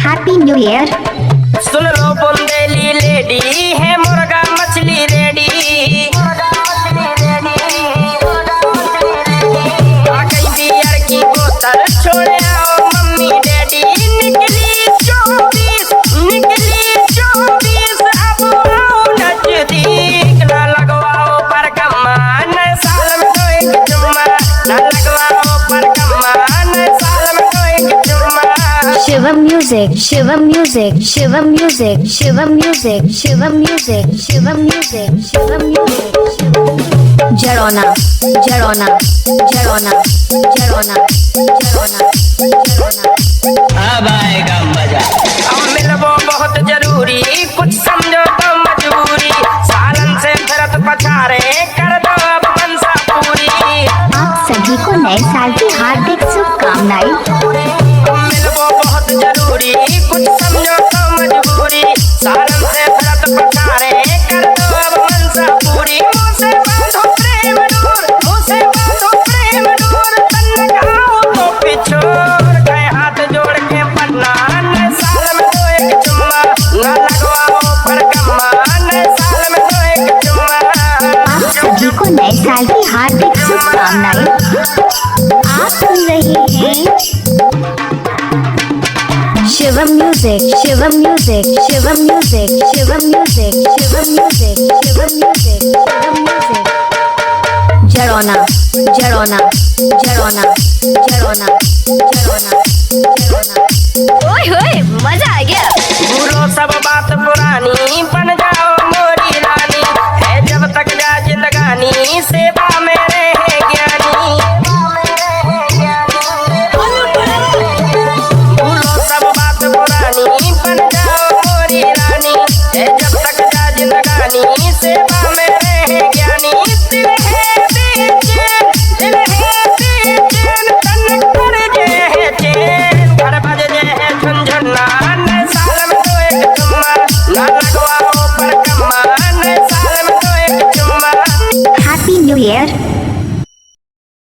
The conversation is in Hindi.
Happy new year. सुन लो बुंदेली लेडी है मुर्गा मछली रेडी। आ गई बियर की बोतल छोड़े आओ मम्मी डैडी। निकली 24 अब आओ नजदीक। ना लगवाओ पर कमान साल में तो एक चुम्मा। ना लगवाओ पर कमान साल में तो एक चुम्मा। Shivam music, Shivam music, Shivam music, Shivam music, Shivam music, Shivam music, Shivam music. जरोना जरोना जरोना जरोना जरोना जरोना। अब आएगा मजा। अब मिलबो बहुत जरूरी कुछ समझो तो मजबूरी। सालन से फिरत पछारे कर दो अब मनसा पूरी। आप सभी को नए साल की हार्दिक शुभकामनाएं। अब मिलबो बहुत जरूरी कुछ समझो तो मजबूरी। सालन से फिरत पछारे कर दो अब मनसा पूरी। मुँह से बांधो प्रेम डोर, मुँह से बांधो प्रेम डोर। तन गाओ तो पिछोड़ गए हाथ जोड़ के पन्ना। नए साल में तो एक चुम्मा। ना लगवाओ पर कमान साल में तो एक चुम्मा। आप सभी को नए साल की हार्दिक शुभकामनाएं। आप सुन रहे हैं Shivam music, Shivam music, Shivam music, Shivam music, Shivam music, Shivam music, Shivam music. जरोना जरोना जरोना जरोना जरोना जरोना। ओए होए मजा आ गया। भूलो सब बात पुरानी बन जाओ मोरी रानी। है जब तक जा जिंदगानी सेवा में रहे ज्ञानी। भूलो सब बात पुरानी बन जाओ मोरी रानी। है जब तक जा जिंदगानी सेवा में रहे ज्ञानी। दिल है बेचैन, दिल है बेचैन, तन कर जे है चैन। घर बज जे है झुनझुना। नए साल में तो एक चुम्मा। ना लगवाओ पर कमान साल में तो एक चुम्मा। Happy new year.